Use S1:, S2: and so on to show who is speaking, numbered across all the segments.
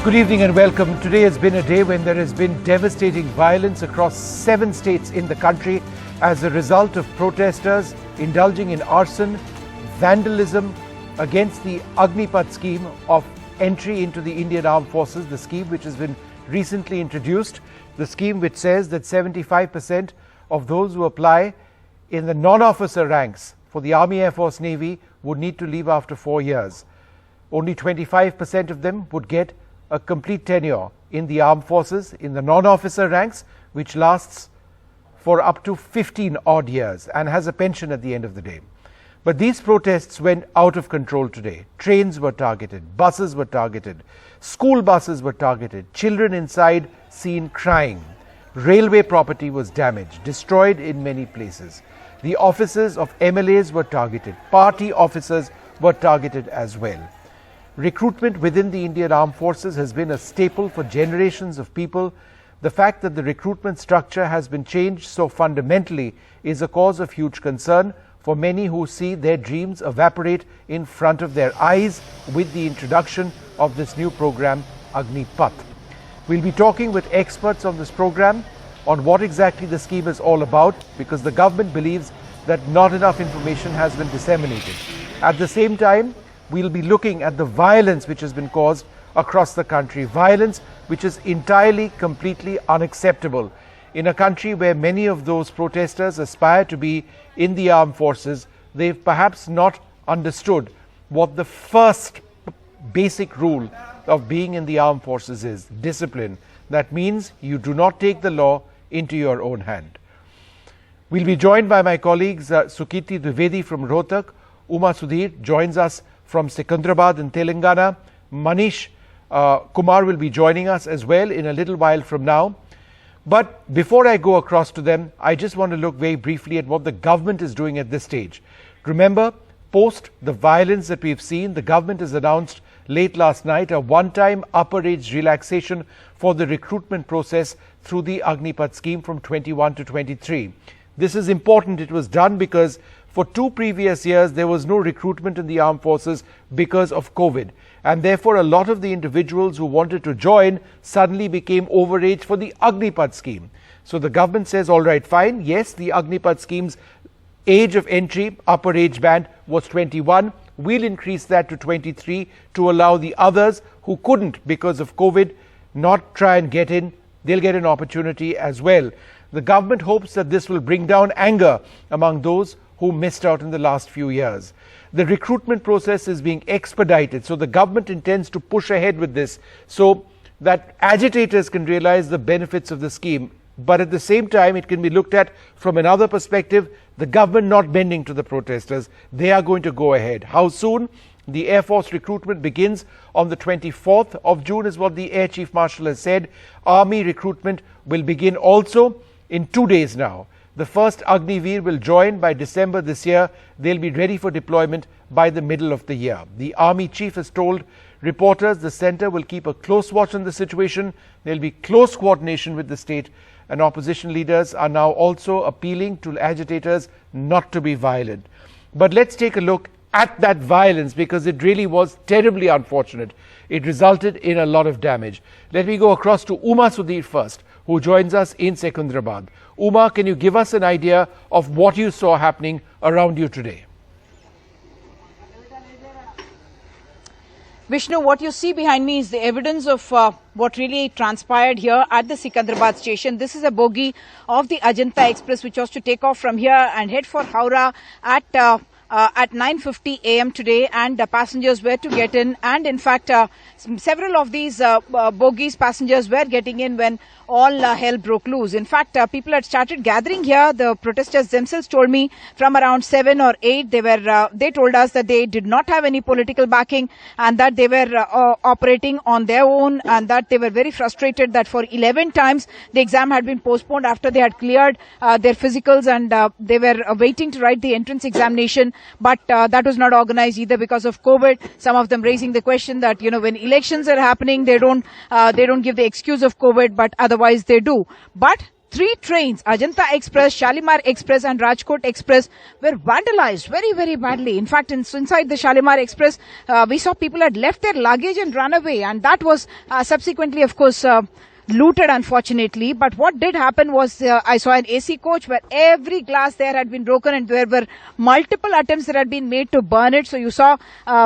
S1: Good evening and welcome. Today has been a day when there has been devastating violence across 7 states in the country as a result of protesters indulging in arson, vandalism against the Agnipath scheme of entry into the Indian Armed Forces, the scheme which has been recently introduced, the scheme which says that 75% of those who apply in the non-officer ranks for the Army, Air Force, Navy would need to leave after 4 years. Only 25% of them would get a complete tenure in the armed forces, in the non-officer ranks, which lasts for up to 15 odd years and has a pension at the end of the day. But these protests went out of control today. Trains were targeted, buses were targeted, school buses were targeted, children inside seen crying. Railway property was damaged, destroyed in many places. The offices of MLAs were targeted, party officers were targeted as well. Recruitment within the Indian Armed Forces has been a staple for generations of people. The fact that the recruitment structure has been changed so fundamentally is a cause of huge concern for many who see their dreams evaporate in front of their eyes with the introduction of this new program, Agnipath. We'll be talking with experts on this program on what exactly the scheme is all about, because the government believes that not enough information has been disseminated. At the same time, we'll be looking at the violence which has been caused across the country, violence which is entirely, completely unacceptable. In a country where many of those protesters aspire to be in the armed forces, they've perhaps not understood what the first basic rule of being in the armed forces is: discipline. That means you do not take the law into your own hand. We'll be joined by my colleagues Sukirti Dwivedi from Rohtak, Uma Sudhir joins us from Secunderabad in Telangana. Manish Kumar will be joining us as well in a little while from now. But before I go across to them, I just want to look very briefly at what the government is doing at this stage. Remember, post the violence that we've seen, the government has announced late last night a one-time upper age relaxation for the recruitment process through the Agnipath scheme from 21 to 23. This is important. It was done because for 2 previous years, there was no recruitment in the armed forces because of COVID. And therefore, a lot of the individuals who wanted to join suddenly became overage for the Agnipath scheme. So the government says, all right, fine. Yes, the Agnipath scheme's age of entry, upper age band was 21. We'll increase that to 23 to allow the others who couldn't because of COVID not try and get in. They'll get an opportunity as well. The government hopes that this will bring down anger among those who missed out in the last few years. The recruitment process is being expedited, so the government intends to push ahead with this so that agitators can realize the benefits of the scheme. But at the same time, it can be looked at from another perspective, the government not bending to the protesters. They are going to go ahead. How soon? The Air Force recruitment begins on the 24th of June is what the Air Chief Marshal has said. Army recruitment will begin also in 2 days now. The first Agniveer will join by December this year. They'll be ready for deployment by the middle of the year. The Army Chief has told reporters the centre will keep a close watch on the situation. There'll be close coordination with the state, and opposition leaders are now also appealing to agitators not to be violent. But let's take a look at that violence, because it really was terribly unfortunate. It resulted in a lot of damage. Let me go across to Uma Sudhir first, who joins us in Secunderabad. Uma, can you give us an idea of what you saw happening around you today?
S2: Vishnu, what you see behind me is the evidence of what really transpired here at the Secunderabad station. This is a bogie of the Ajanta Express which was to take off from here and head for Howrah at 9:50 a.m. today, and passengers were to get in, and in fact several of these bogies passengers were getting in when all hell broke loose. In fact, people had started gathering here. The protesters themselves told me from around 7 or 8 they told us that they did not have any political backing and that they were operating on their own, and that they were very frustrated that for 11 times the exam had been postponed after they had cleared their physicals, and they were waiting to write the entrance examination. But that was not organized either because of COVID. Some of them raising the question that, when elections are happening, they don't give the excuse of COVID, but otherwise they do. But 3 trains, Ajanta Express, Shalimar Express and Rajkot Express, were vandalized very, very badly. In fact, inside the Shalimar Express, we saw people had left their luggage and run away, and that was subsequently, of course, looted, unfortunately. But what did happen was I saw an AC coach where every glass there had been broken, and there were multiple attempts that had been made to burn it. So you saw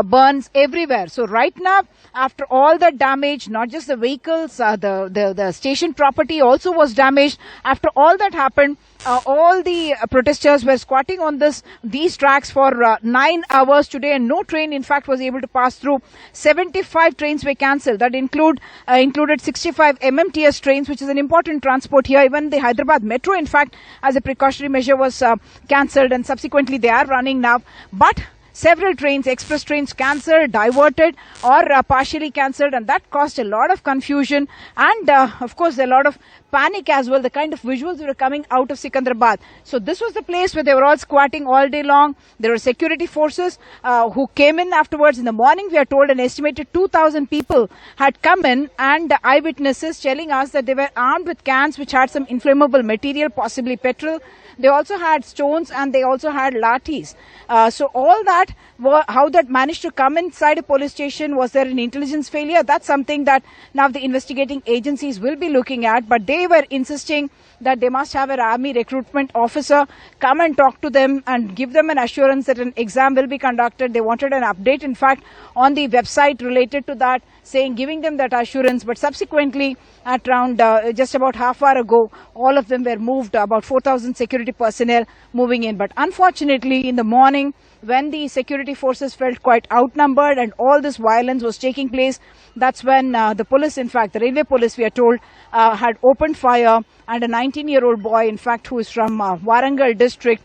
S2: burns everywhere. So right now, after all the damage, not just the vehicles, the station property also was damaged. After all that happened, all the protesters were squatting on these tracks for 9 hours today, and no train, in fact, was able to pass through. 75 trains were cancelled. That included 65 MMTS trains, which is an important transport here. Even the Hyderabad Metro, in fact, as a precautionary measure, was cancelled, and subsequently they are running now. But several trains, express trains, cancelled, diverted, or partially cancelled, and that caused a lot of confusion and, of course, a lot of panic as well. The kind of visuals that were coming out of Sikandrabad. So this was the place where they were all squatting all day long. There were security forces who came in afterwards. In the morning, we are told an estimated 2,000 people had come in, and eyewitnesses telling us that they were armed with cans which had some inflammable material, possibly petrol. They also had stones, and they also had lathis. So all that, how that managed to come inside a police station, was there an intelligence failure? That's something that now the investigating agencies will be looking at. But they were insisting that they must have an army recruitment officer come and talk to them and give them an assurance that an exam will be conducted. They wanted an update, in fact, on the website related to that, giving them that assurance. But subsequently, at around just about half hour ago, all of them were moved, about 4,000 security personnel moving in. But unfortunately, in the morning, when the security forces felt quite outnumbered and all this violence was taking place, that's when the police, in fact, the railway police, we are told, had opened fire, and a 19-year-old boy, in fact, who is from Warangal district,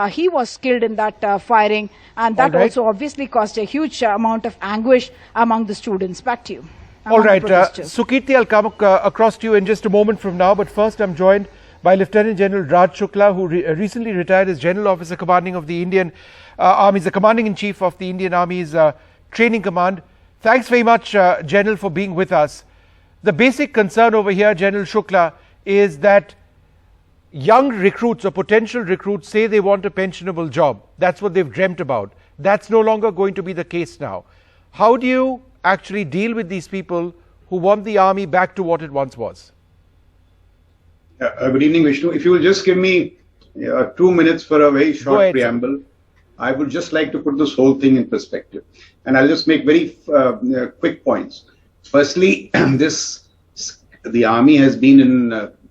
S2: he was killed in that firing, and that also obviously caused a huge amount of anguish among the students. Back to you.
S1: All right, Sukirti, I'll come across to you in just a moment from now, but first I'm joined by Lieutenant General Raj Shukla, who recently retired as General Officer Commanding of the Indian Army, the Commanding-in-Chief of the Indian Army's Training Command. Thanks very much, General, for being with us. The basic concern over here, General Shukla, is that young recruits or potential recruits say they want a pensionable job. That's what they've dreamt about. That's no longer going to be the case now. How do you actually deal with these people who want the army back to what it once was?
S3: Good evening, Vishnu. If you will just give me 2 minutes for a very short preamble, I would just like to put this whole thing in perspective. And I'll just make very quick points. Firstly, the army has been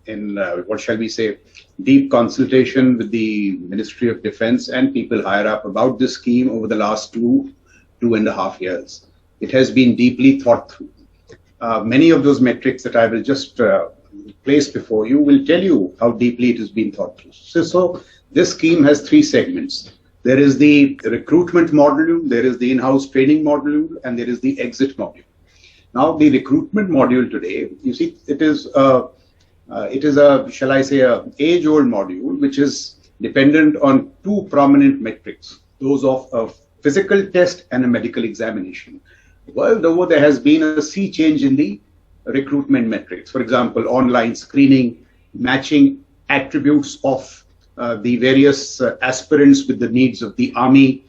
S3: in what shall we say, deep consultation with the Ministry of Defense and people higher up about this scheme over the last 2.5 years. It has been deeply thought through. Many of those metrics that I will just place before you will tell you how deeply it has been thought through. So this scheme has 3 segments. There is the recruitment module, there is the in-house training module, and there is the exit module. Now, the recruitment module today, you see, it is a, shall I say, a age-old module, which is dependent on 2 prominent metrics, those of a physical test and a medical examination. World over, there has been a sea change in the recruitment metrics. For example, online screening, matching attributes of the various aspirants with the needs of the army,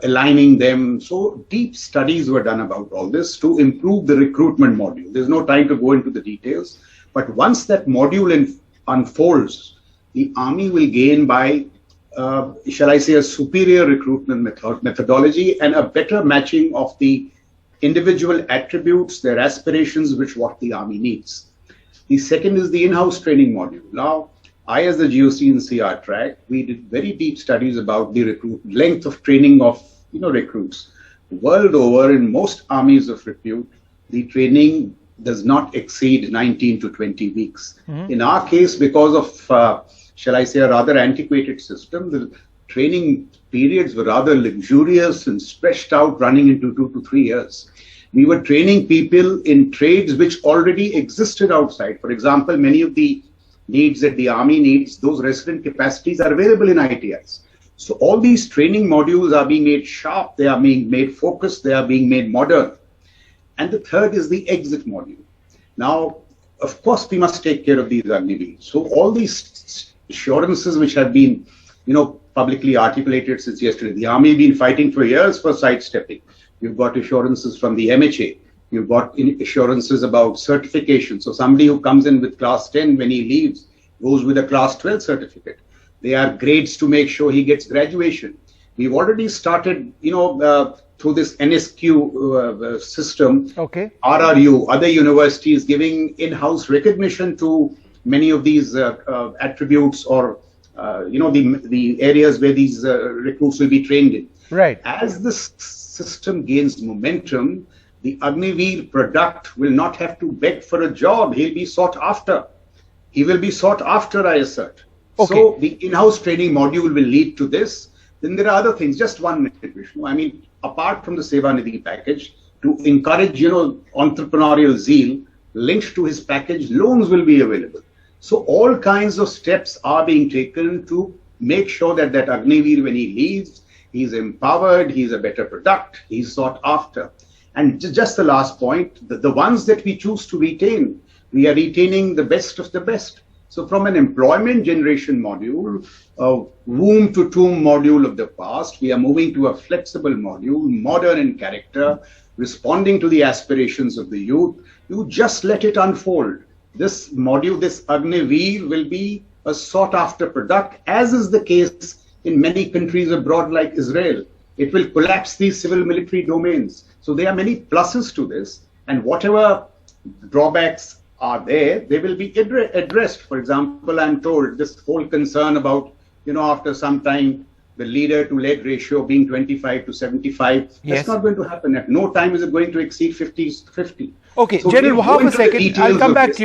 S3: aligning them. So deep studies were done about all this to improve the recruitment module. There's no time to go into the details. But once that module unfolds, the army will gain by, shall I say, a superior recruitment methodology and a better matching of the individual attributes, their aspirations, which what the army needs. The second is the in-house training module. Now, I, as the GOC in CR track, we did very deep studies about the length of training of recruits. World over, in most armies of repute, the training does not exceed 19 to 20 weeks. In our case, because of, shall I say, a rather antiquated system, the training periods were rather luxurious and stretched out, running into 2 to 3 years. We were training people in trades which already existed outside. For example, many of the needs that the army needs, those resident capacities are available in ITIs. So all these training modules are being made sharp, they are being made focused, they are being made modern. And the third is the exit module. Now, of course, we must take care of these Agniveer. So all these assurances which have been, publicly articulated since yesterday. The army been fighting for years for sidestepping. You've got assurances from the MHA. You've got assurances about certification. So somebody who comes in with class 10 when he leaves goes with a class 12 certificate. They are grades to make sure he gets graduation. We've already started, through this NSQ system,
S1: okay.
S3: RRU, other universities giving in-house recognition to many of these attributes or the areas where these recruits will be trained in.
S1: Right.
S3: As this system gains momentum, the Agniveer product will not have to beg for a job. He'll be sought after. He will be sought after, I assert.
S1: Okay.
S3: So the in-house training module will lead to this. Then there are other things. Just 1 minute, Vishnu. I mean, apart from the Seva Nidhi package, to encourage, entrepreneurial zeal, linked to his package, loans will be available. So all kinds of steps are being taken to make sure that Agniveer, when he leaves, he's empowered, he's a better product, he's sought after. And just the last point, the ones that we choose to retain, we are retaining the best of the best. So from an employment generation module, a womb to tomb module of the past, we are moving to a flexible module, modern in character, responding to the aspirations of the youth. You just let it unfold. This module, this Agniveer, will be a sought-after product, as is the case in many countries abroad like Israel. It will collapse these civil-military domains. So there are many pluses to this, and whatever drawbacks are there, they will be addressed. For example, I'm told this whole concern about, after some time, the leader to leg ratio being 25 to 75,
S1: yes.
S3: That's not going to happen. At no time is it going to exceed 50.
S1: Okay,
S3: so
S1: General, half a second. I'll come back to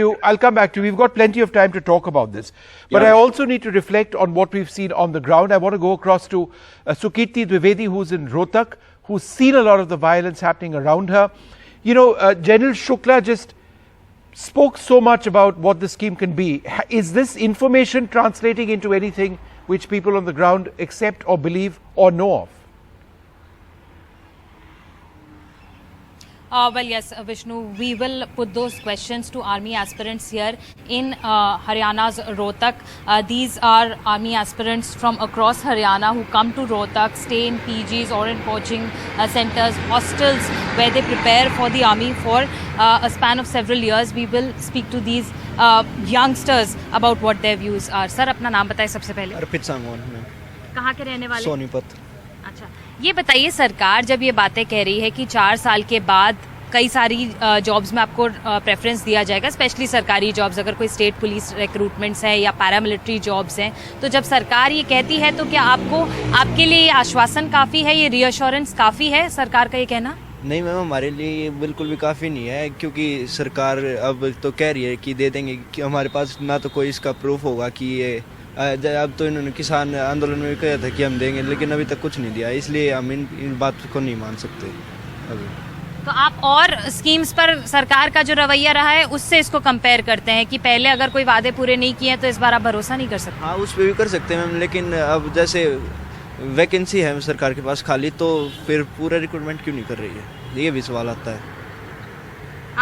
S1: you. We've got plenty of time to talk about this. But I also need to reflect on what we've seen on the ground. I want to go across to Sukirti Dwivedi, who's in Rohtak, who's seen a lot of the violence happening around her. General Shukla just spoke so much about what the scheme can be. Is this information translating into anything which people on the ground accept or believe or know of?
S4: Well, yes, Vishnu, we will put those questions to army aspirants here in Haryana's Rohtak. These are army aspirants from across Haryana who come to Rohtak, stay in PGs or in coaching centers, hostels, where they prepare for the army for a span of several years. We will speak to these youngsters about what their views are. Sir, अपना नाम बताएं सबसे पहले.
S5: अर्पित सांगवान.
S4: कहाँ के रहने वाले?
S5: सोनीपत.
S4: अच्छा, ये बताइए, सरकार जब ये बातें कह रही है कि 4 साल के बाद कई सारी जॉब्स में आपको प्रेफरेंस दिया जाएगा, स्पेशली सरकारी जॉब्स, अगर कोई स्टेट पुलिस रिक्रूटमेंट्स है या पैरामिलिट्री जॉब्स हैं, तो जब सरकार ये कहती है तो क्या आपके लिए ये आश्वासन काफ़ी है, ये रीअश्योरेंस काफ़ी है सरकार का ये कहना?
S5: नहीं मैम, हमारे लिए बिल्कुल भी काफ़ी नहीं है, क्योंकि सरकार अब तो कह रही है कि दे देंगे, कि हमारे पास ना तो कोई इसका प्रूफ होगा कि ये अब तो इन्होंने किसान आंदोलन में कहा था कि हम देंगे, लेकिन अभी तक कुछ नहीं दिया, इसलिए हम इन बात को नहीं मान सकते अभी।
S4: तो आप और स्कीम्स पर सरकार का जो रवैया रहा है उससे इसको कंपेयर करते हैं कि पहले अगर कोई वादे पूरे नहीं किए हैं तो इस बार आप भरोसा नहीं कर सकते?
S5: हाँ, उस पर भी कर सकते हैं मैम, लेकिन अब जैसे वैकेंसी है सरकार के पास खाली, तो फिर पूरा रिक्रूटमेंट क्यों नहीं कर रही है, ये भी सवाल आता है।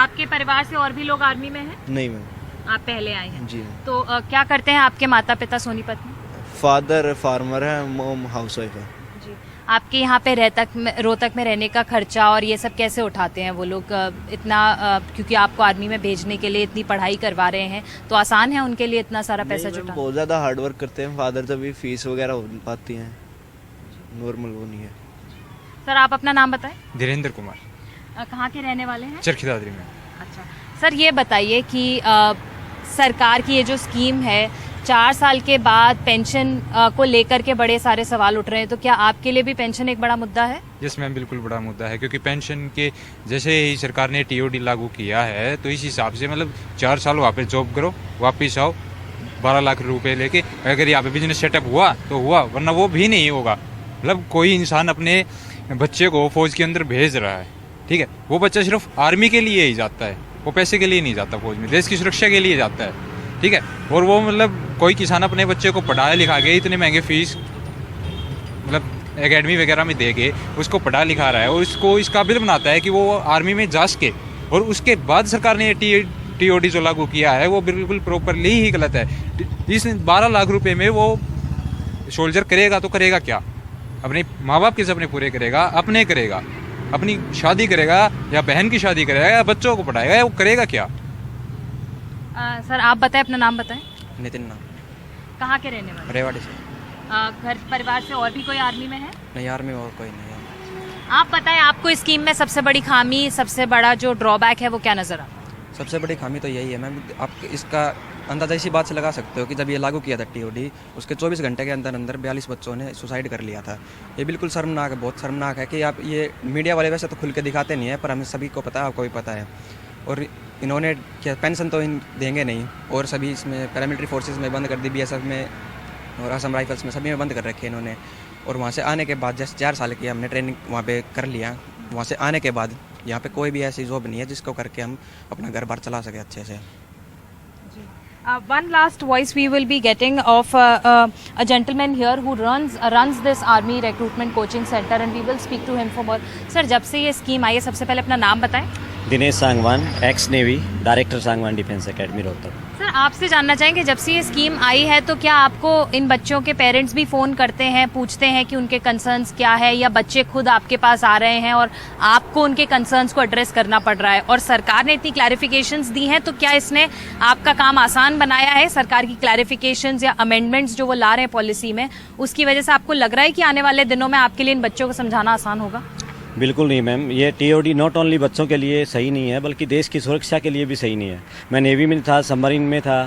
S4: आपके परिवार से और भी लोग आर्मी में हैं?
S5: नहीं मैम,
S4: आप पहले आए हैं
S5: जी।
S4: तो क्या करते हैं आपके माता पिता सोनीपत में?
S5: फादर फार्मर है, मॉम हाउसवाइफ है
S4: जी। आपके यहाँ पे रोहतक में रहने का खर्चा और ये सब कैसे उठाते हैं वो लोग इतना, क्योंकि आपको आर्मी में भेजने के लिए इतनी पढ़ाई करवा रहे हैं, तो आसान है उनके लिए इतना सारा पैसा जुटाना?
S5: बहुत ज़्यादा हार्ड वर्क करते हैं फादर, तभी फीस वगैरह हो पाती हैं, नॉर्मल वो नहीं है।
S4: सर, आप अपना नाम बताएं।
S6: धीरेन्द्र कुमार।
S4: कहाँ के रहने वाले हैं?
S6: चरखी दादरी में।
S4: अच्छा सर, ये बताइए कि सरकार की ये जो स्कीम है, 4 साल के बाद पेंशन को लेकर के बड़े सारे सवाल उठ रहे हैं, तो क्या आपके लिए भी पेंशन एक बड़ा मुद्दा है?
S6: यस मैम, बिल्कुल बड़ा मुद्दा है, क्योंकि पेंशन के जैसे ही सरकार ने टीओडी लागू किया है, तो इस हिसाब से मतलब 4 साल वहाँ पे जॉब करो, वापस आओ, 12 लाख रुपए लेके, अगर यहाँ पे बिजनेस सेटअप हुआ तो हुआ, वरना वो भी नहीं होगा। मतलब कोई इंसान अपने बच्चे को फौज के अंदर भेज रहा है, ठीक है, वो बच्चा सिर्फ आर्मी के लिए ही जाता है, वो पैसे के लिए नहीं जाता फौज में, देश की सुरक्षा के लिए जाता है, ठीक है। और वो मतलब कोई किसान अपने बच्चे को पढ़ा लिखा के इतने महंगे फीस मतलब एकेडमी वगैरह में दे के उसको पढ़ा लिखा रहा है और उसको इस काबिल बनाता है कि वो आर्मी में जा सके, और उसके बाद सरकार ने टीओडी जो लागू किया है वो बिल्कुल प्रॉपरली ही गलत है। इस 12 लाख रुपए में वो सोल्जर करेगा तो करेगा क्या? अपने माँ बाप के सपने पूरे करेगा, अपने करेगा, अपनी शादी करेगा या बहन की शादी करेगा या बच्चों को पढ़ाएगा, या वो करेगा क्या?
S4: सर आप बताएं, अपना नाम बताएं।
S5: नितिन नाम।
S4: कहाँ के रहने वाले?
S5: रेवाड़ी से।
S4: घर परिवार से और भी कोई आर्मी में है?
S5: नहीं, आर्मी में और कोई नहीं है।
S4: आप बताएं, आपको इस स्कीम में सबसे बड़ी खामी, सबसे बड़ा जो ड्रॉबैक है वो क्या नजर आता है?
S5: सबसे बड़ी खामी तो यही है मैम, आप इसका अंदाजा इसी बात से लगा सकते हो कि जब ये लागू किया था टीओडी, उसके 24 घंटे के अंदर अंदर 42 बच्चों ने सुसाइड कर लिया था। ये बिल्कुल शर्मनाक है, बहुत शर्मनाक है कि आप ये मीडिया वाले वैसे तो खुल के दिखाते नहीं है, पर हमें सभी को पता है, आपको भी पता है। और इन्होंने क्या पेंशन तो देंगे नहीं, और सभी इसमें पैरामिलिट्री फोर्सेस में बंद कर दी, बीएसएफ में और असम राइफल्स में, सभी में बंद कर रखे इन्होंने। और वहाँ से आने के बाद जैसे 4 साल की हमने ट्रेनिंग वहाँ पे कर लिया, वहाँ से आने के बाद यहाँ पे कोई भी ऐसी जॉब नहीं है जिसको करके हम अपना घर बार चला सके अच्छे से।
S4: One last voice we will be getting of a gentleman here who runs this army recruitment coaching center, and we will speak to him for more. Sir, जब से ये स्कीम आई है, सबसे पहले अपना नाम बताएं।
S7: Dinesh Sangwan, x navy, director Sangwan defence academy Rohtak.
S4: Sir आपसे जानना चाहेंगे, जब से ये स्कीम आई है तो क्या आपको इन बच्चों के पेरेंट्स भी फ़ोन करते हैं, पूछते हैं कि उनके कंसर्न्स क्या है, या बच्चे खुद आपके पास आ रहे हैं और आपको उनके कंसर्न्स को एड्रेस करना पड़ रहा है? और सरकार ने इतनी क्लैरिफिकेशंस दी हैं, तो क्या इसने आपका काम आसान बनाया है? सरकार की क्लैरिफिकेशंस या अमेंडमेंट्स जो वो ला रहे हैं पॉलिसी में, उसकी वजह से आपको लग रहा है कि आने वाले दिनों में आपके लिए इन बच्चों को समझाना आसान होगा?
S7: बिल्कुल नहीं मैम, ये टीओडी नॉट ओनली बच्चों के लिए सही नहीं है, बल्कि देश की सुरक्षा के लिए भी सही नहीं है। मैं नेवी में था, सबमरीन में था,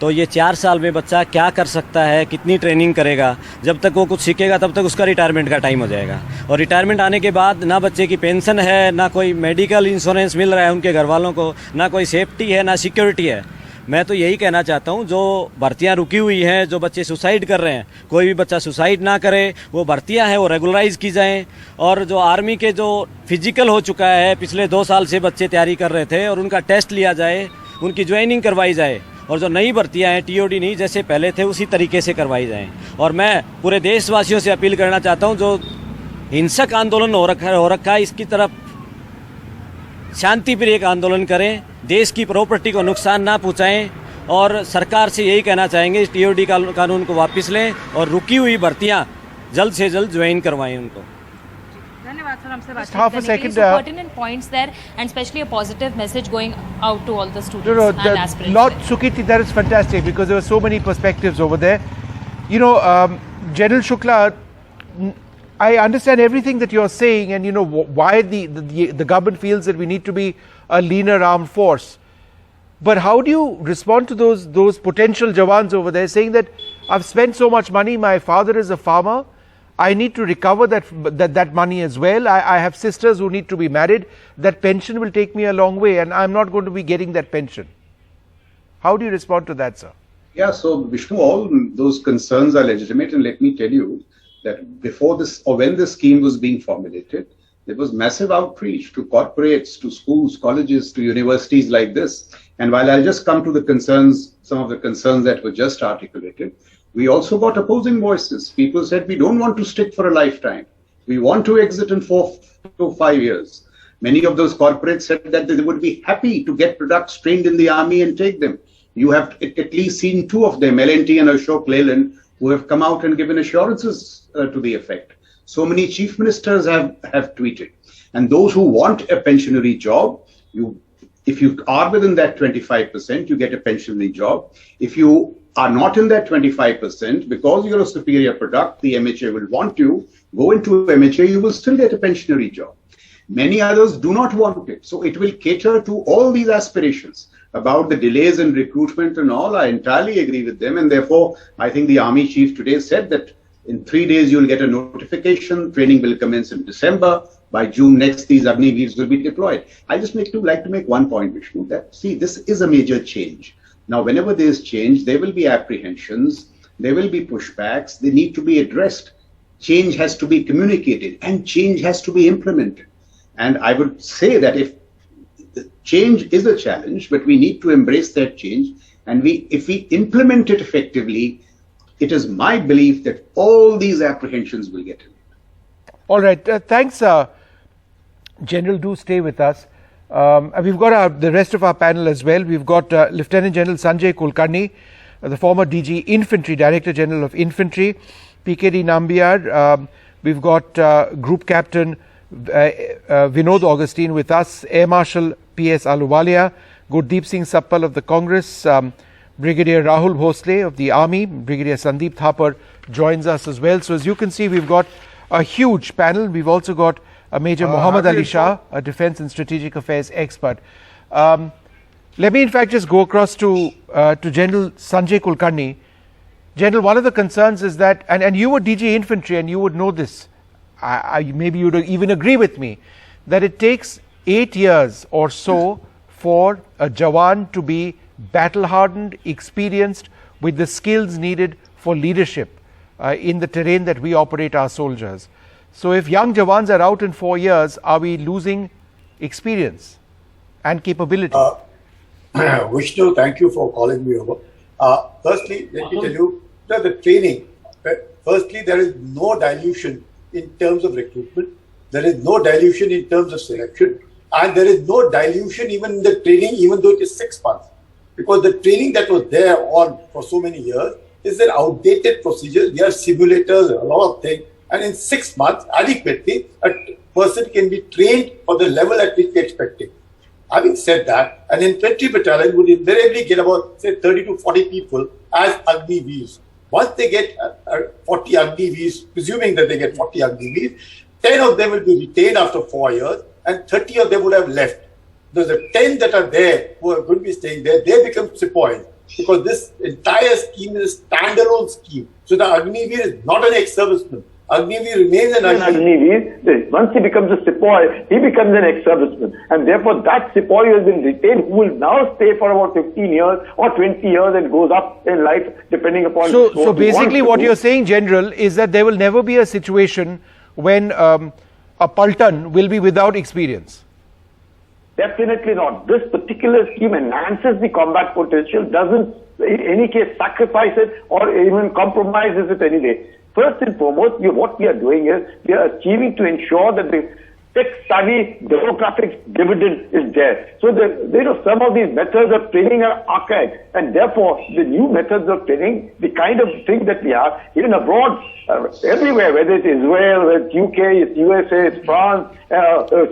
S7: तो ये 4 साल में बच्चा क्या कर सकता है, कितनी ट्रेनिंग करेगा, जब तक वो कुछ सीखेगा तब तक उसका रिटायरमेंट का टाइम हो जाएगा। और रिटायरमेंट आने के बाद ना बच्चे की पेंशन है, ना कोई मेडिकल इंश्योरेंस मिल रहा है उनके घर वालों को, ना कोई सेफ्टी है, ना सिक्योरिटी है। मैं तो यही कहना चाहता हूँ, जो भर्तियाँ रुकी हुई हैं, जो बच्चे सुसाइड कर रहे हैं, कोई भी बच्चा सुसाइड ना करे, वो भर्तियाँ हैं वो रेगुलराइज की जाएं। और जो आर्मी के जो फिजिकल हो चुका है, पिछले 2 साल से बच्चे तैयारी कर रहे थे, और उनका टेस्ट लिया जाए, उनकी ज्वाइनिंग करवाई जाए। और जो नई भर्तियाँ हैं टीओडी नहीं, जैसे पहले थे उसी तरीके से करवाई जाएँ। और मैं पूरे देशवासियों से अपील करना चाहता हूँ, जो हिंसक आंदोलन हो रखा है, इसकी तरफ शांतिप्रिय एक आंदोलन करें, देश की प्रॉपर्टी को नुकसान ना पहुंचाएं। और सरकार से यही कहना चाहेंगे, इस टीओडी कानून को वापस लें और रुकी हुई भर्तियां जल्द से जल्द ज्वाइन करवाएं उनको।
S4: धन्यवाद सर, हमसे बात
S1: half a second,
S4: pertinent points there, and especially a positive message going out to all the students and aspirants.
S1: Lord Sukiti, that is fantastic, because there were so many perspectives over there. You know, General Shukla, I understand everything that you're saying, and you know why the government feels that we need to be a leaner armed force. But how do you respond to those potential Jawans over there saying that I've spent so much money, my father is a farmer, I need to recover that money as well. I have sisters who need to be married. That pension will take me a long way, and I'm not going to be getting that pension. How do you respond to that, sir?
S3: Yeah, so Vishnu, all those concerns are legitimate, and let me tell you that before this, or when this scheme was being formulated, there was massive outreach to corporates, to schools, colleges, to universities like this. And while I'll just come to the concerns, some of the concerns that were just articulated, we also got opposing voices. People said, we don't want to stick for a lifetime. We want to exit in 4 to 5 years. Many of those corporates said that they would be happy to get products trained in the army and take them. You have at least seen 2 of them, L&T and Ashok Leyland, who have come out and given assurances to the effect. So many chief ministers have tweeted. And those who want a pensionary job, if you are within that 25%, you get a pensionary job. If you are not in that 25%, because you're a superior product, the MHA will want you, go into MHA, you will still get a pensionary job. Many others do not want it. So it will cater to all these aspirations. About the delays in recruitment and all, I entirely agree with them. And therefore, I think the Army Chief today said that in 3 days, you'll get a notification. Training will commence in December. By June next, these Agnipaths will be deployed. I just like to make one point, Vishnu, that see, this is a major change. Now, whenever there is change, there will be apprehensions, there will be pushbacks, they need to be addressed. Change has to be communicated and change has to be implemented. And I would say that if change is a challenge, but we need to embrace that change. And if we implement it effectively, it is my belief that all these apprehensions will get removed.
S1: All right. Thanks, General. Do stay with us. And we've got the rest of our panel as well. We've got Lieutenant General Sanjay Kulkarni, the former DG Infantry, Director General of Infantry, PKD Nambiar. We've got Group Captain Vinod Augustine with us, Air Marshal P.S. Aluwalia, Gurdeep Singh Sappal of the Congress, Brigadier Rahul Bhosle of the Army, Brigadier Sandeep Thapar joins us as well. So as you can see, we've got a huge panel. We've also got Major Muhammad Ali Shah, a Defence and Strategic Affairs expert. Let me in fact just go across to General Sanjay Kulkarni. General, one of the concerns is that, and you were DG Infantry and you would know this, maybe you would even agree with me, that it takes 8 years or so for a Jawan to be battle-hardened, experienced, with the skills needed for leadership in the terrain that we operate our soldiers. So if young Jawans are out in 4 years, are we losing experience and capability?
S8: Vishnu, thank you for calling me over. Firstly, let me tell you that the training, firstly, there is no dilution in terms of recruitment. There is no dilution in terms of selection. And there is no dilution even in the training, even though it is 6 months. Because the training that was there on for so many years is an outdated procedure. There are simulators, a lot of things. And in 6 months, adequately, a person can be trained for the level at which we are expecting. Having said that, an infantry battalion would invariably get about, say, 30 to 40 people as Agniveers. Once they get 40 Agniveers, presuming that they get 40 Agniveers, 10 of them will be retained after 4 years and 30 of them would have left. The 10 that are there, who are going to be staying there, they become sepoys. Because this entire scheme is a standalone scheme. So the Agniveer is not an ex-serviceman. Agniveer remains an
S9: Agniveer. Once he becomes a sepoy, he becomes an ex-serviceman. And therefore that sepoy has been retained, who will now stay for about 15 years or 20 years and goes up in life depending upon...
S1: So basically what you're saying, General, is that there will never be a situation when a Paltan will be without experience.
S9: Definitely not. This particular scheme enhances the combat potential, doesn't in any case sacrifice it or even compromises it any day. First and foremost, what we are doing is we are achieving to ensure that the tech-savvy demographic dividend is there. So some of these methods of training are archaic, and therefore the new methods of training, the kind of thing that we have, even abroad, everywhere, whether it's Israel, whether it's UK, it's USA, it's France,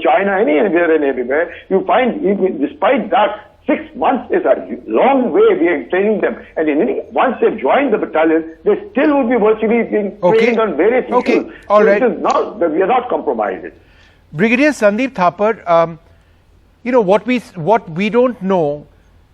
S9: China, anywhere and everywhere, you find, even despite that, 6 months is a long way we are training them. And once they've joined the battalion, they still will be virtually being trained on various issues.
S1: Okay, all right.
S9: We are not compromised.
S1: Brigadier Sandeep Thapar, what we don't know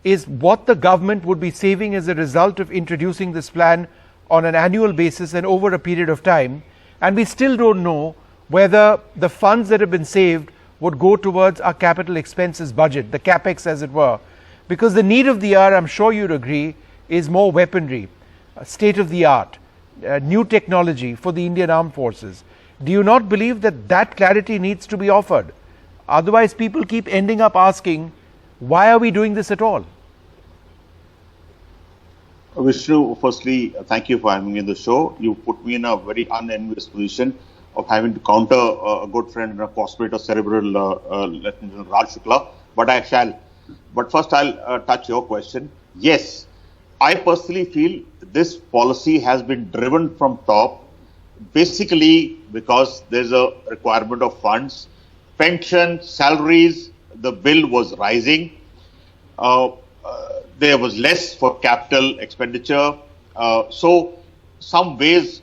S1: is what the government would be saving as a result of introducing this plan on an annual basis and over a period of time. And we still don't know whether the funds that have been saved would go towards our capital expenses budget, the capex as it were. Because the need of the hour, I'm sure you'd agree, is more weaponry, state of the art, new technology for the Indian Armed Forces. Do you not believe that that clarity needs to be offered? Otherwise, people keep ending up asking, why are we doing this at all?
S10: Vishnu, firstly, thank you for having me on the show. You put me in a very unenvious position of having to counter a good friend and a cospirator cerebral Lieutenant General Raj Shukla, but I shall. But first I'll touch your question. Yes, I personally feel this policy has been driven from top, basically because there's a requirement of funds. Pension, salaries, the bill was rising. There was less for capital expenditure. So some ways,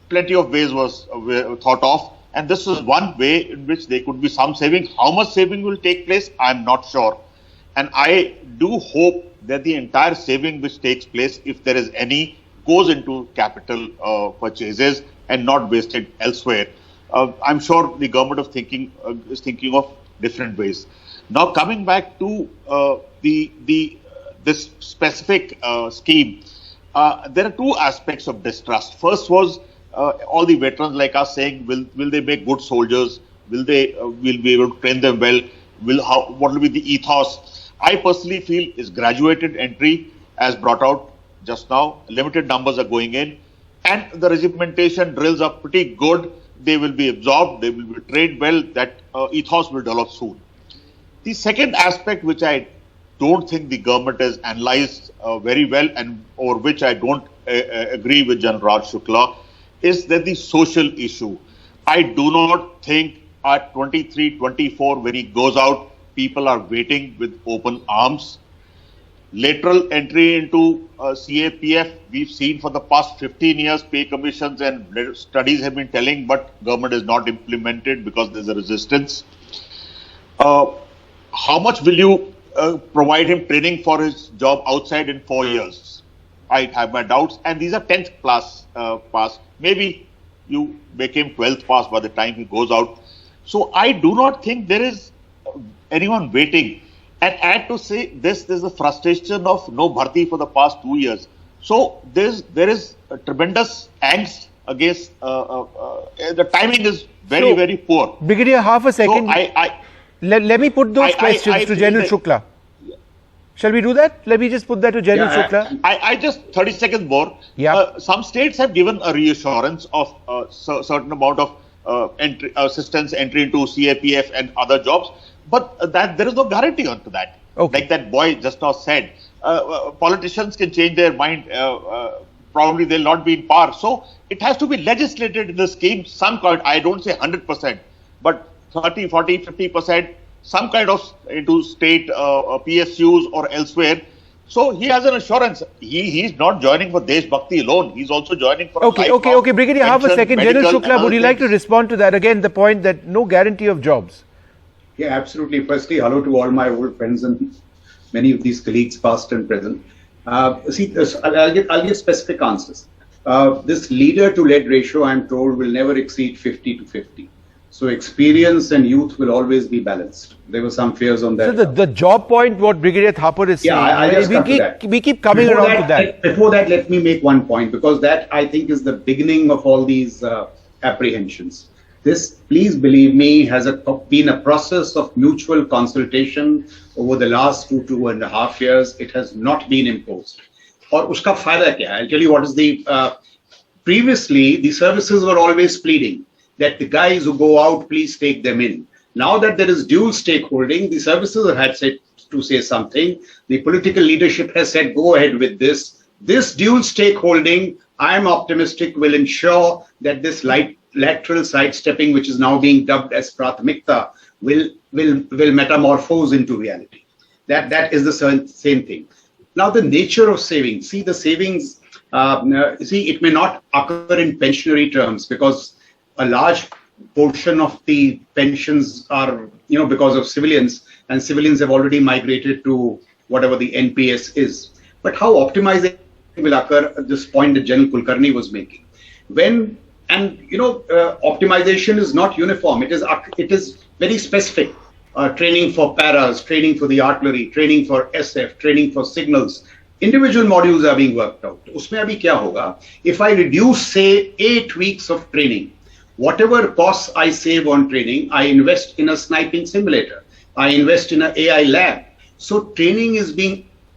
S10: plenty of ways were thought of, and this was one way in which there could be some saving. How much saving will take place, I'm not sure. And I do hope that the entire saving which takes place, if there is any, goes into capital purchases and not wasted elsewhere. I'm sure the government is thinking of different ways. Now coming back to this specific scheme, there are two aspects of distrust. First was all the veterans like us saying, will they make good soldiers? Will be able to train them well? What will be the ethos? I personally feel is graduated entry as brought out just now. Limited numbers are going in, and the regimentation drills are pretty good. They will be absorbed. They will be trained well. That ethos will develop soon. The second aspect, which I don't think the government has analyzed very well, and over which I don't agree with General Raj Shukla, is that the social issue. I do not think at 23, 24, when he goes out, people are waiting with open arms. Lateral entry into CAPF, we've seen for the past 15 years, pay commissions and studies have been telling, but government is not implemented because there's a resistance. How much will you provide him training for his job outside in 4 years? I have my doubts, and these are 10th class pass. Maybe you make him 12th pass by the time he goes out. So I do not think there is anyone waiting. And add to say this, there's a frustration of no bharti for the past 2 years. So there is a tremendous angst against, the timing is very poor.
S1: Brigadier, half a second.
S10: So
S1: let me put those questions to General Shukla. Shall we do that? Let me just put that to General Shukla.
S10: I just 30 seconds more.
S1: Yeah.
S10: Some states have given a reassurance of a certain amount of entry, assistance entry into CAPF and other jobs, but that there is no guarantee onto that.
S1: Okay.
S10: Like that boy just now said, politicians can change their mind. Probably they'll not be in power. So it has to be legislated in the scheme. Some kind, I don't say 100%, but 30, 40, 50%. Some kind of into state PSUs or elsewhere. So he has an assurance. He's not joining for Desh Bhakti alone. He's also joining for
S1: Okay. Brigadier, half a second. General Shukla, would you like to respond to that? Again, the point that no guarantee of jobs.
S3: Yeah, absolutely. Firstly, hello to all my old friends and many of these colleagues, past and present. I'll give specific answers. This leader to lead ratio, I'm told, will never exceed 50 to 50. So experience and youth will always be balanced. There were some fears on that.
S1: So the job point, what Brigadier Thapar is saying, we keep coming around to that.
S3: Before that, let me make one point, because that I think is the beginning of all these apprehensions. This, please believe me, has been a process of mutual consultation over the last 2.5 years. It has not been imposed. और उसका फायदा क्या है? I'll tell you what is the previously the services were always pleading that the guys who go out, please take them in. Now that there is dual stakeholding, the services have had to say something. The political leadership has said, go ahead with this. This dual stakeholding, I'm optimistic, will ensure that this lateral sidestepping, which is now being dubbed as Prathamikta, will metamorphose into reality. That is the same thing. Now, the nature of savings. See, the savings, it may not occur in pensionary terms because a large portion of the pensions are, because of civilians, and civilians have already migrated to whatever the NPS is. But how optimization will occur at this point that General Kulkarni was making. Optimization is not uniform. It is very specific. Training for paras, training for the artillery, training for SF, training for signals. Individual modules are being worked out. Usme abhi kya hoga? If I reduce, say, 8 weeks of training, whatever costs I save on training, I invest in a sniping simulator. I invest in an AI lab. So training is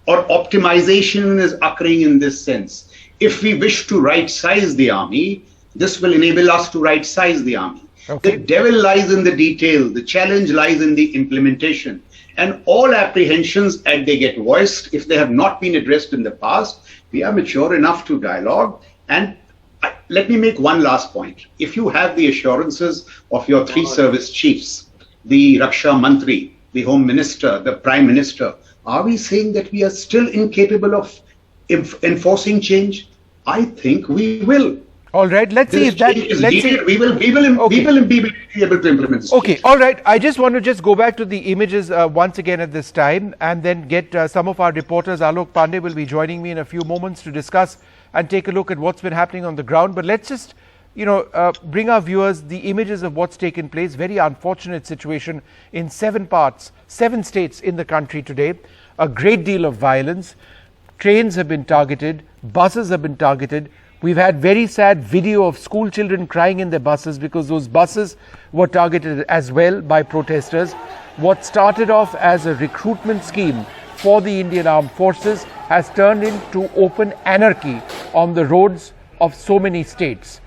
S3: optimization is occurring in this sense. If we wish to right-size the army, this will enable us to right-size the army. Okay. The devil lies in the detail. The challenge lies in the implementation. And all apprehensions, as they get voiced, if they have not been addressed in the past, we are mature enough to dialogue. And let me make one last point. If you have the assurances of your 3 service chiefs, the Raksha Mantri, the Home Minister, the Prime Minister, are we saying that we are still incapable of enforcing change? I think we will.
S1: All right, let's see if that.
S3: We will be able to implement this.
S1: Okay, all right. I just want to go back to the images once again at this time, and then get some of our reporters. Alok Pandey will be joining me in a few moments to discuss and take a look at what's been happening on the ground. But let's just, bring our viewers the images of what's taken place. Very unfortunate situation in 7 states in the country today. A great deal of violence. Trains have been targeted. Buses have been targeted. We've had very sad video of school children crying in their buses because those buses were targeted as well by protesters. What started off as a recruitment scheme for the Indian Armed Forces has turned into open anarchy on the roads of so many states.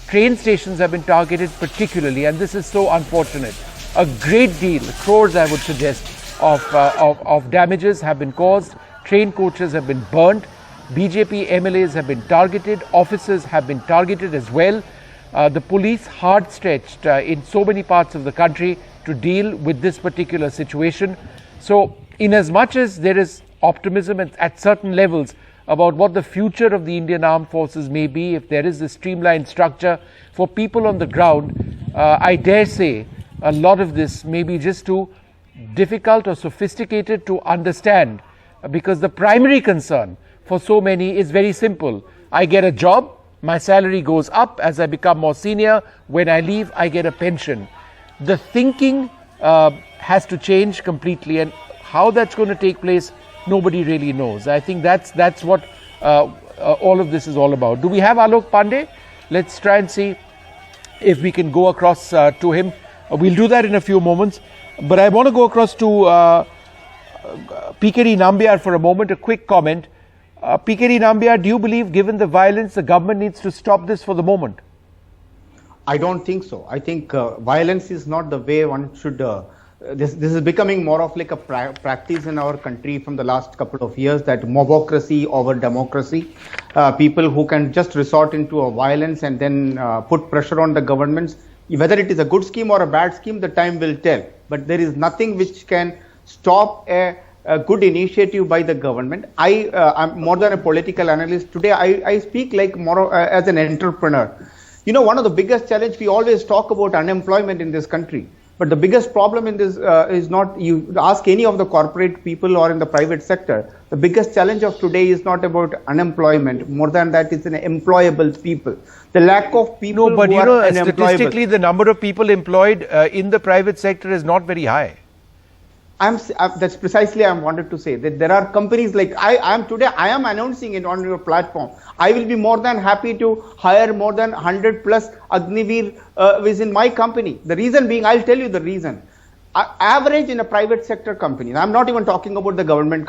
S1: Train stations have been targeted particularly, and this is so unfortunate. A great deal, crores I would suggest, of damages have been caused. Train coaches have been burnt. BJP MLAs have been targeted. Officers have been targeted as well. The police hard stretched in so many parts of the country to deal with this particular situation. So in as much as there is optimism at certain levels about what the future of the Indian Armed Forces may be, if there is a streamlined structure for people on the ground, I dare say a lot of this may be just too difficult or sophisticated to understand, because the primary concern for so many is very simple. I get a job, my salary goes up as I become more senior, when I leave I get a pension. The thinking has to change completely, and how that's going to take place, nobody really knows. I think that's what all of this is all about. Do we have Alok Pandey? Let's try and see if we can go across to him. We'll do that in a few moments. But I want to go across to PKD Nambiar for a moment, a quick comment. PKD Nambiar, do you believe, given the violence, the government needs to stop this for the moment?
S11: I don't think so. I think violence is not the way one should. This is becoming more of like a practice in our country from the last couple of years, that mobocracy over democracy. People who can just resort into a violence and then put pressure on the governments. Whether it is a good scheme or a bad scheme, the time will tell. But there is nothing which can stop a good initiative by the government. I'm more than a political analyst. Today, I speak like more as an entrepreneur. You know, one of the biggest challenge, we always talk about unemployment in this country. But the biggest problem in this is not, you ask any of the corporate people or in the private sector, the biggest challenge of today is not about unemployment. More than that, it's an employable people. The lack of people
S1: no, but
S11: who
S1: you know,
S11: are
S1: statistically, the number of people employed in the private sector is not very high.
S11: That's precisely I wanted to say, that there are companies like I am announcing it on your platform. I will be more than happy to hire more than 100 plus Agniveer within my company. The reason being, I'll tell you the reason. Average in a private sector company, I'm not even talking about the government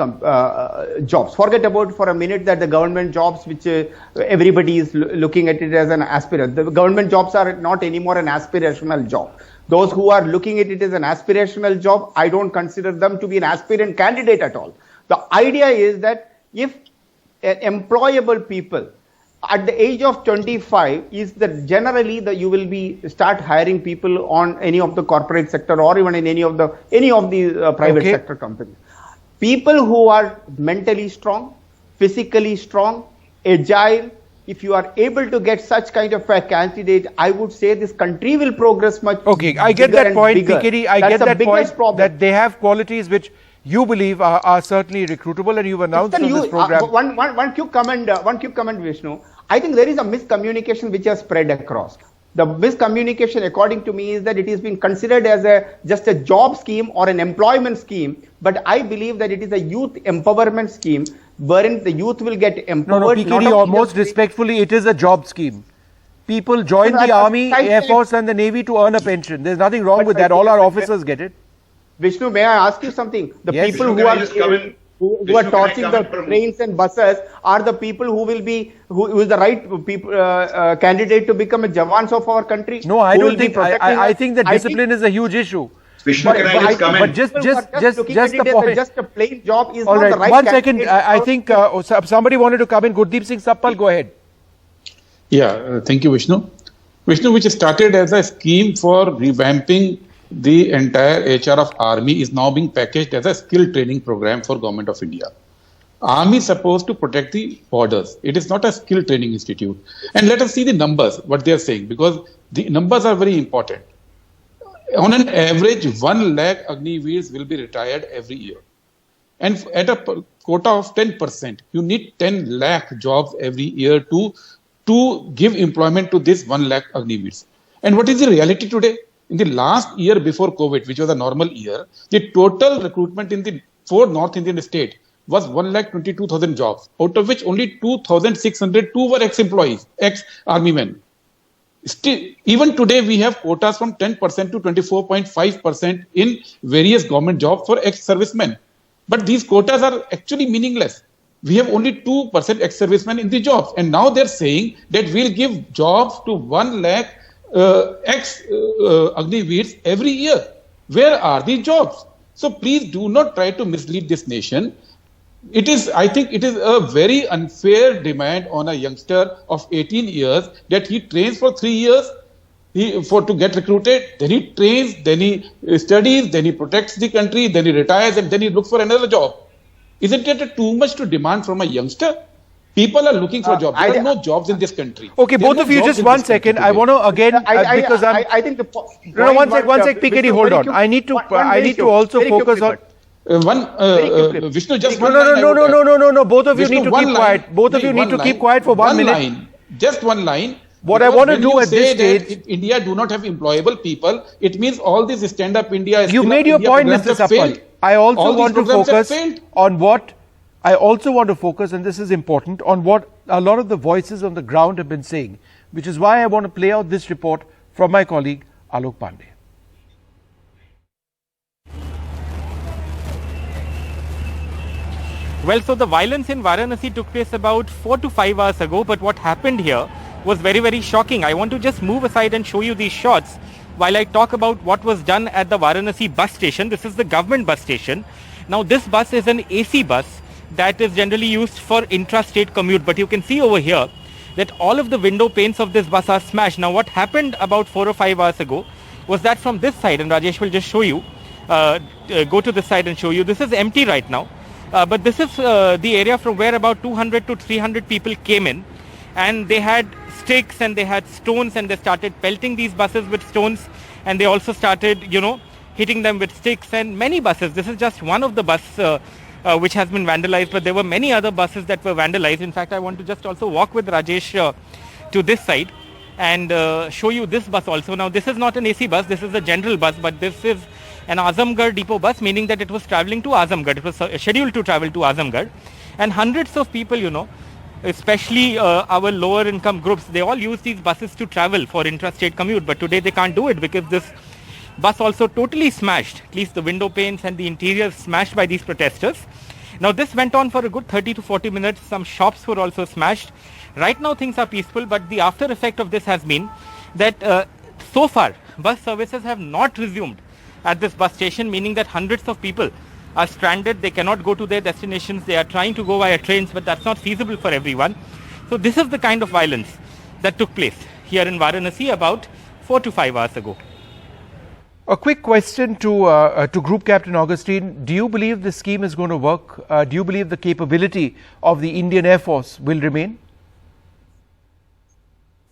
S11: jobs. Forget about for a minute that the government jobs which everybody is looking at it as an aspirant. The government jobs are not anymore an aspirational job. Those who are looking at it as an aspirational job, I don't consider them to be an aspirant candidate at all. The idea is that if employable people at the age of 25 is that generally you will be start hiring people on any of the corporate sector or even in any of the private sector companies. People who are mentally strong, physically strong, agile. If you are able to get such kind of a candidate, I would say this country will progress much.
S1: Okay, I get that point, PKD. I get that point that they have qualities which you believe are certainly recruitable, and you've announced on this program.
S11: One quick comment, Vishnu. I think there is a miscommunication which has spread across. The miscommunication, according to me, is that it is being considered as just a job scheme or an employment scheme. But I believe that it is a youth empowerment scheme wherein the youth will get empowered.
S1: No, PKD, almost respectfully, it is a job scheme. People join the army, air force and the navy to earn a pension. There's nothing wrong with that. All our officers get it.
S11: Vishnu, may I ask you something? The people who are torching the trains and buses are the people who will be, who is the right people, candidate to become a Jawans of our country.
S1: No, I don't think, I think that discipline is a huge issue.
S3: Vishnu, can I just comment?
S1: But just the point.
S11: Just a plain job is
S1: all
S11: not
S1: right,
S11: the right.
S1: 1 second. I think somebody wanted to come in. Gurdeep Singh Sappal, go ahead.
S12: Yeah, thank you, Vishnu. Vishnu, which started as a scheme for revamping the entire HR of Army, is now being packaged as a skill training program for Government of India. Army is supposed to protect the borders. It is not a skill training institute. And let us see the numbers, what they are saying, because the numbers are very important. On an average, 1 lakh Agniveers will be retired every year. And at a quota of 10%, you need 10 lakh jobs every year to give employment to this 1 lakh Agniveers. And what is the reality today? In the last year before COVID, which was a normal year, the total recruitment in the 4 North Indian states was 1,22,000 jobs, out of which only 2,602 were ex-employees, ex-army men. Still, even today, we have quotas from 10% to 24.5% in various government jobs for ex-servicemen. But these quotas are actually meaningless. We have only 2% ex-servicemen in the jobs. And now they're saying that we'll give jobs to 1 lakh ex-Agniveers every year. Where are the jobs? So please do not try to mislead this nation. I think it is a very unfair demand on a youngster of 18 years that he trains for 3 years to get recruited, then he trains, then he studies, then he protects the country, then he retires, and then he looks for another job. Isn't it too much to demand from a youngster? People are looking for jobs. There are no jobs in this country.
S1: Okay, both of you, just 1 second. I want to again, because
S11: I think the
S1: no, one sec, PKD, hold on. I need to also focus on.
S12: Vishnu, just
S1: no. Both of you need to keep quiet. Both of you need to keep quiet for 1 minute.
S12: Just one line.
S1: What I want to do at this stage,
S12: if India do not have employable people, it means all this stand-up India.
S1: You made your point, Mr. Sapal. I also want to focus on what I also want to focus, and this is important, on what a lot of the voices on the ground have been saying, which is why I want to play out this report from my colleague Alok Pandey.
S13: Well, so the violence in Varanasi took place about 4 to 5 hours ago, but what happened here was very, very shocking. I want to just move aside and show you these shots while I talk about what was done at the Varanasi bus station. This is the government bus station. Now, this bus is an AC bus that is generally used for intra-state commute, but you can see over here that all of the window panes of this bus are smashed. Now, what happened about 4 or 5 hours ago was that from this side, and Rajesh will just show you, go to this side and show you, this is empty right now. But this is the area from where about 200 to 300 people came in, and they had sticks and they had stones, and they started pelting these buses with stones, and they also started, hitting them with sticks. And many buses, this is just one of the buses which has been vandalized, but there were many other buses that were vandalized. In fact, I want to just also walk with Rajesh to this side and show you this bus also. Now, this is not an AC bus, this is a general bus, but this is an Azamgarh depot bus, meaning that it was traveling to Azamgarh. It was scheduled to travel to Azamgarh, and hundreds of people, especially our lower income groups, they all use these buses to travel for intrastate commute, but today they can't do it because this bus also totally smashed, at least the window panes and the interior smashed by these protesters. Now, this went on for a good 30 to 40 minutes. Some shops were also smashed. Right now things are peaceful, but the after effect of this has been that so far bus services have not resumed at this bus station, meaning that hundreds of people are stranded. They cannot go to their destinations. They are trying to go via trains, but that's not feasible for everyone. So this is the kind of violence that took place here in Varanasi about 4 to 5 hours ago.
S1: A quick question to Group Captain Augustine. Do you believe this scheme is going to work? Do you believe the capability of the Indian Air Force will remain?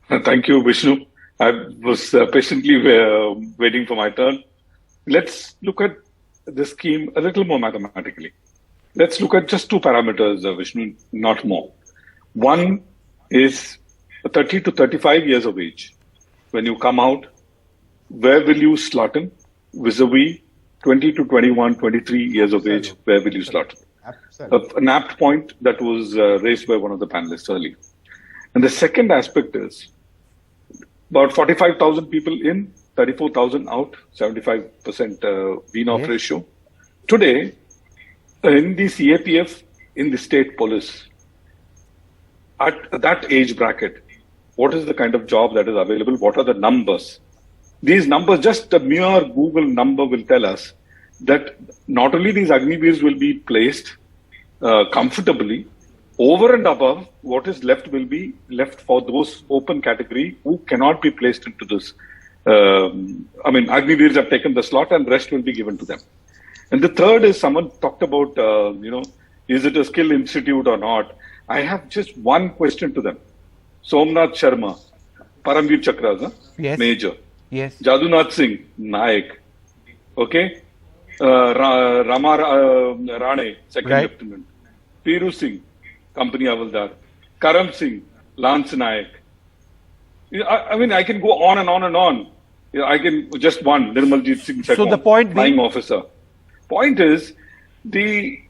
S14: Thank you, Vishnu. I was patiently waiting for my turn. Let's look at the scheme a little more mathematically. Let's look at just two parameters, Vishnu, not more. One is 30 to 35 years of age. When you come out, where will you slot in? Vis-a-vis 20 to 21, 23 years of age, where will you slot in? An apt point that was raised by one of the panelists earlier. And the second aspect is about 45,000 people in, 34,000 out, 75% wean-off ratio. Today, in the CAPF, in the state police, at that age bracket, what is the kind of job that is available? What are the numbers? These numbers, just a mere Google number will tell us that not only these Agniveers will be placed comfortably, over and above what is left will be left for those open category who cannot be placed into this. Agniveers have taken the slot and rest will be given to them. And the third is someone talked about, is it a skill institute or not? I have just one question to them. Somnath Sharma, Paramveer Chakras,
S1: yes.
S14: Major.
S1: Yes.
S14: Jadunath Singh, Nayak. Okay. Rama Rane, Second Lieutenant. Piru Singh, Company Havaldar. Karam Singh, Lance Nayak. I can go on and on and on. I can just one, Nirmaljit Singh Sekon,
S1: so the point
S14: flying officer. Point is, the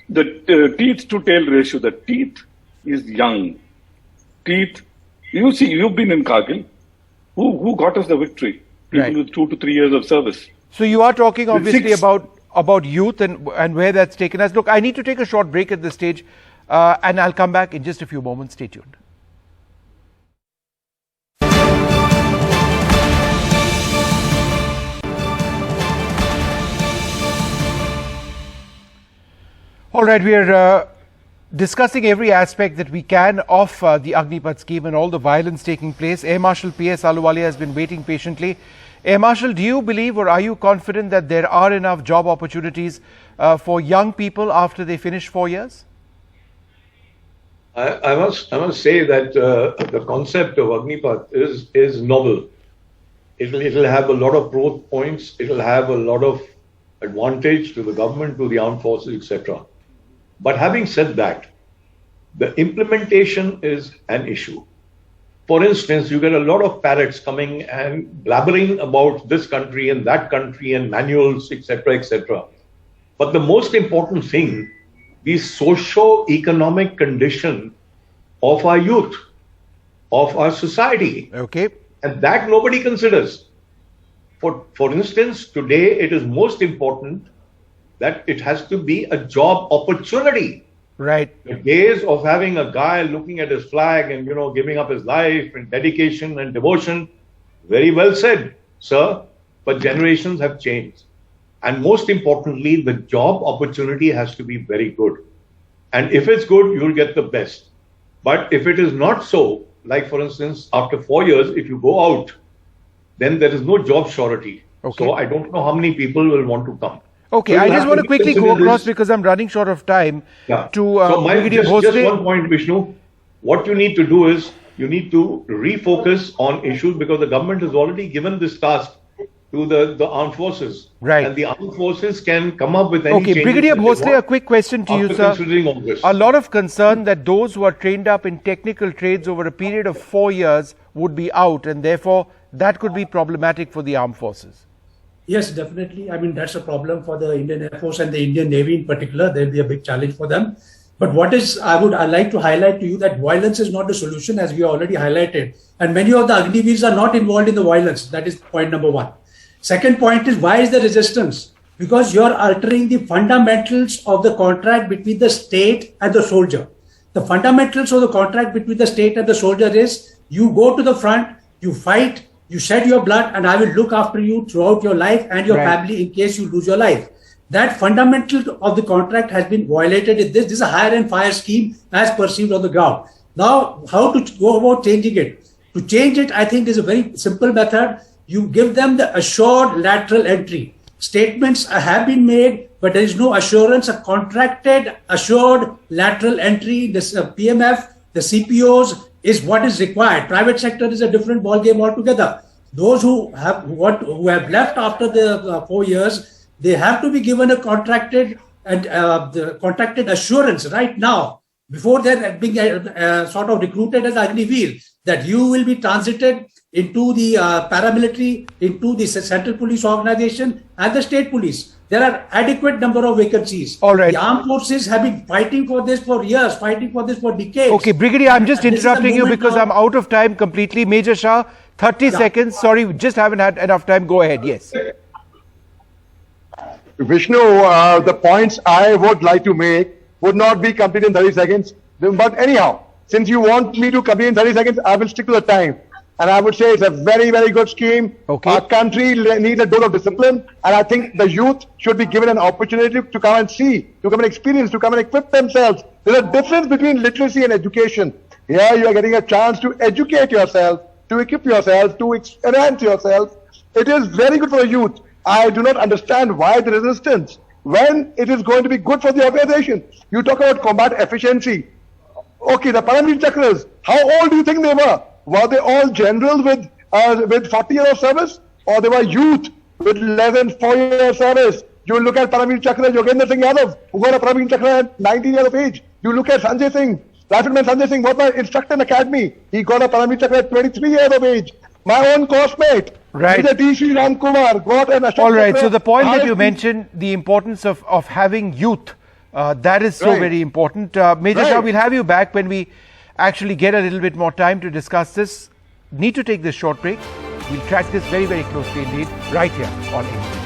S14: teeth to tail ratio, the teeth is young. Teeth, you see, you've been in Kargil. Who got us the victory? People with 2 to 3 years of service.
S1: So you are talking obviously about youth and where that's taken us. Look, I need to take a short break at this stage and I'll come back in just a few moments. Stay tuned. All right, we are discussing every aspect that we can of the Agnipath scheme and all the violence taking place. Air Marshal P.S. Ahluwalia has been waiting patiently. Air Marshal, do you believe or are you confident that there are enough job opportunities for young people after they finish 4 years?
S15: I must say that the concept of Agnipath is novel. It'll have a lot of growth points. It'll have a lot of advantage to the government, to the armed forces, etc. But having said that, the implementation is an issue. For instance, you get a lot of parrots coming and blabbering about this country and that country and manuals, etc., etc. But the most important thing, the socio-economic condition of our youth, of our society.
S1: Okay.
S15: And that nobody considers. For instance, today it is most important that it has to be a job opportunity.
S1: Right.
S15: The days of having a guy looking at his flag and, giving up his life and dedication and devotion, very well said, sir, but generations have changed. And most importantly, the job opportunity has to be very good. And if it's good, you'll get the best. But if it is not so, like for instance, after 4 years, if you go out, then there is no job surety.
S1: Okay.
S15: So I don't know how many people will want to come.
S1: Okay,
S15: so
S1: I just want to quickly go across because I'm running short of time.
S15: Yeah.
S1: Just
S15: one point, Vishnu. What you need to do is you need to refocus on issues because the government has already given this task to the armed forces.
S1: Right.
S15: And the armed forces can come up with any
S1: changes. Okay, Brigadier Bhosle, a quick question to you, sir.
S15: All this.
S1: A lot of concern that those who are trained up in technical trades over a period of 4 years would be out, and therefore that could be problematic for the armed forces.
S16: Yes, definitely. I mean, that's a problem for the Indian Air Force and the Indian Navy in particular. There'll be a big challenge for them. But I'd like to highlight to you that violence is not the solution, as we already highlighted. And many of the Agniveers are not involved in the violence. That is point number one. Second point is, why is the resistance? Because you're altering the fundamentals of the contract between the state and the soldier. The fundamentals of the contract between the state and the soldier is, you go to the front, you fight, you shed your blood, and I will look after you throughout your life and your family in case you lose your life. That fundamental of the contract has been violated in this. This is a hire and fire scheme as perceived on the ground. Now, how to go about changing it? To change it, I think is a very simple method. You give them the assured lateral entry. Statements have been made, but there is no assurance. A contracted assured lateral entry, this PMF, the CPOs, is what is required. Private sector is a different ballgame altogether. Those who have left after the 4 years, they have to be given a contracted assurance right now before they're being sort of recruited as Agniveer, that you will be transited into the paramilitary, into the central police organization and the state police. There are adequate number of vacancies.
S1: All right.
S16: The armed forces have been fighting for this for years, fighting for this for decades.
S1: Okay, Brigadier, I'm just interrupting you because I'm out of time completely. Major Shah, 30 seconds. Sorry, we just haven't had enough time. Go ahead. Yes.
S17: Vishnu, the points I would like to make would not be completed in 30 seconds. But anyhow, since you want me to complete in 30 seconds, I will stick to the time. And I would say it's a very, very good scheme.
S1: Okay.
S17: Our country needs a dose of discipline. And I think the youth should be given an opportunity to come and see, to come and experience, to come and equip themselves. There's a difference between literacy and education. Here you are getting a chance to educate yourself, to equip yourself, to enhance yourself. It is very good for the youth. I do not understand why the resistance when it is going to be good for the organization. You talk about combat efficiency. Okay, the paramilitary chakras, how old do you think they were? Were they all generals with 40 years of service? Or they were youth with less than 4 years of service? You look at paramilitary chakra, Yogendra Singh Yadav, who got a paramilitary chakra at 19 years of age. You look at Sanjay Singh, Rifleman Sanjay Singh was my instructor in academy. He got a paramilitary chakra at 23 years of age. My own coursemate, Mr. T. Sri Ram Kumar, got an
S1: All right, so the point that you mentioned, the importance of having youth, that is so very important. Major Shah, we'll have you back when we actually get a little bit more time to discuss this. Need to take this short break. We'll track this very, very closely indeed, right here on NDTV.